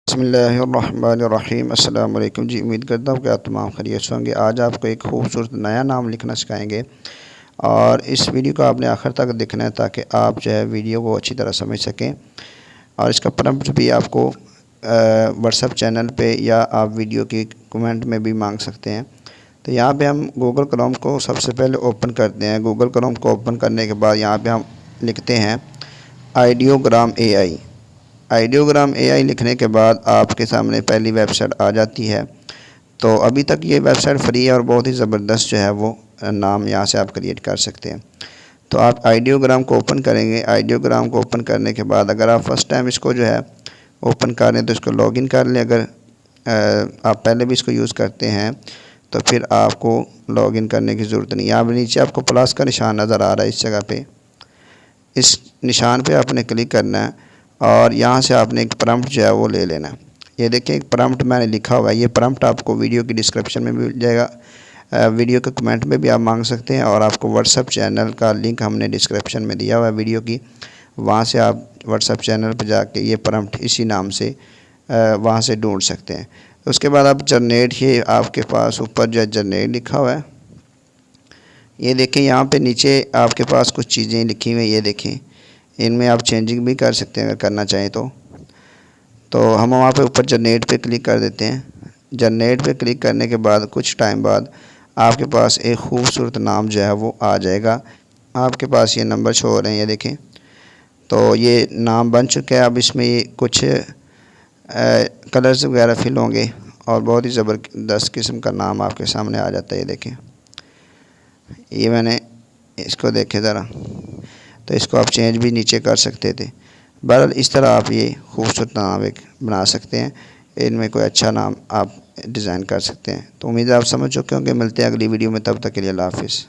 بسم اللہ الرحمن الرحیم۔ السلام علیکم جی، امید کرتا ہوں کہ آپ تمام خیریت سے ہوں گے۔ آج آپ کو ایک خوبصورت نیا نام لکھنا سکھائیں گے، اور اس ویڈیو کو آپ نے آخر تک دیکھنا ہے تاکہ آپ جو ہے ویڈیو کو اچھی طرح سمجھ سکیں، اور اس کا پرمپٹ بھی آپ کو واٹس ایپ چینل پہ یا آپ ویڈیو کی کمنٹ میں بھی مانگ سکتے ہیں۔ تو یہاں پہ ہم گوگل کروم کو سب سے پہلے اوپن کرتے ہیں۔ گوگل کروم کو اوپن کرنے کے بعد یہاں پہ ہم لکھتے ہیں آئیڈیوگرام اے آئی۔ آئیڈیوگرام اے آئی لکھنے کے بعد آپ کے سامنے پہلی ویب سائٹ آ جاتی ہے۔ تو ابھی تک یہ ویب سائٹ فری ہے اور بہت ہی زبردست جو ہے وہ نام یہاں سے آپ کریٹ کر سکتے ہیں۔ تو آپ آئیڈیوگرام کو اوپن کریں گے۔ آئیڈیوگرام کو اوپن کرنے کے بعد اگر آپ فرسٹ ٹائم اس کو جو ہے اوپن کر رہے ہیں تو اس کو لاگ ان کر لیں۔ اگر آپ پہلے بھی اس کو یوز کرتے ہیں تو پھر آپ کو لاگ ان کرنے کی ضرورت نہیں۔ یہاں پہ نیچے آپ کو پلس کا نشان نظر آ رہا ہے، اس جگہ پہ اس نشان پہ آپ نے کلک کرنا ہے، اور یہاں سے آپ نے ایک پرمپٹ جو ہے وہ لے لینا ہے۔ یہ دیکھیں ایک پرمپٹ میں نے لکھا ہوا ہے، یہ پرمپٹ آپ کو ویڈیو کی ڈسکرپشن میں بھی مل جائے گا، ویڈیو کے کمنٹ میں بھی آپ مانگ سکتے ہیں، اور آپ کو واٹس ایپ چینل کا لنک ہم نے ڈسکرپشن میں دیا ہوا ہے ویڈیو کی، وہاں سے آپ واٹس ایپ چینل پہ جا کے یہ پرمپٹ اسی نام سے وہاں سے ڈھونڈ سکتے ہیں۔ اس کے بعد آپ جنریٹ، یہ آپ کے پاس اوپر جو ہے جنریٹ لکھا ہوا ہے، یہ دیکھیں یہاں پہ نیچے آپ کے پاس کچھ چیزیں لکھی ہوئی ہیں، یہ دیکھیں ان میں آپ چینجنگ بھی کر سکتے ہیں اگر کرنا چاہیں تو ہم وہاں پہ اوپر جنریٹ پہ کلک کر دیتے ہیں۔ جنریٹ پہ کلک کرنے کے بعد کچھ ٹائم بعد آپ کے پاس ایک خوبصورت نام جو ہے وہ آ جائے گا۔ آپ کے پاس یہ نمبر شو ہو رہے ہیں، یہ دیکھیں، تو یہ نام بن چکا ہے۔ اب اس میں یہ کچھ کلرز وغیرہ فل ہوں گے اور بہت ہی زبردست قسم کا نام آپ کے سامنے آ جاتا ہے۔ یہ دیکھیں، یہ میں نے اس کو دیکھے ذرا، تو اس کو آپ چینج بھی نیچے کر سکتے تھے۔ بہرحال اس طرح آپ یہ خوبصورت نام ایک بنا سکتے ہیں، ان میں کوئی اچھا نام آپ ڈیزائن کر سکتے ہیں۔ تو امید ہے آپ سمجھ چکے ہوں گے۔ ملتے ہیں اگلی ویڈیو میں، تب تک کے لیے اللہ حافظ۔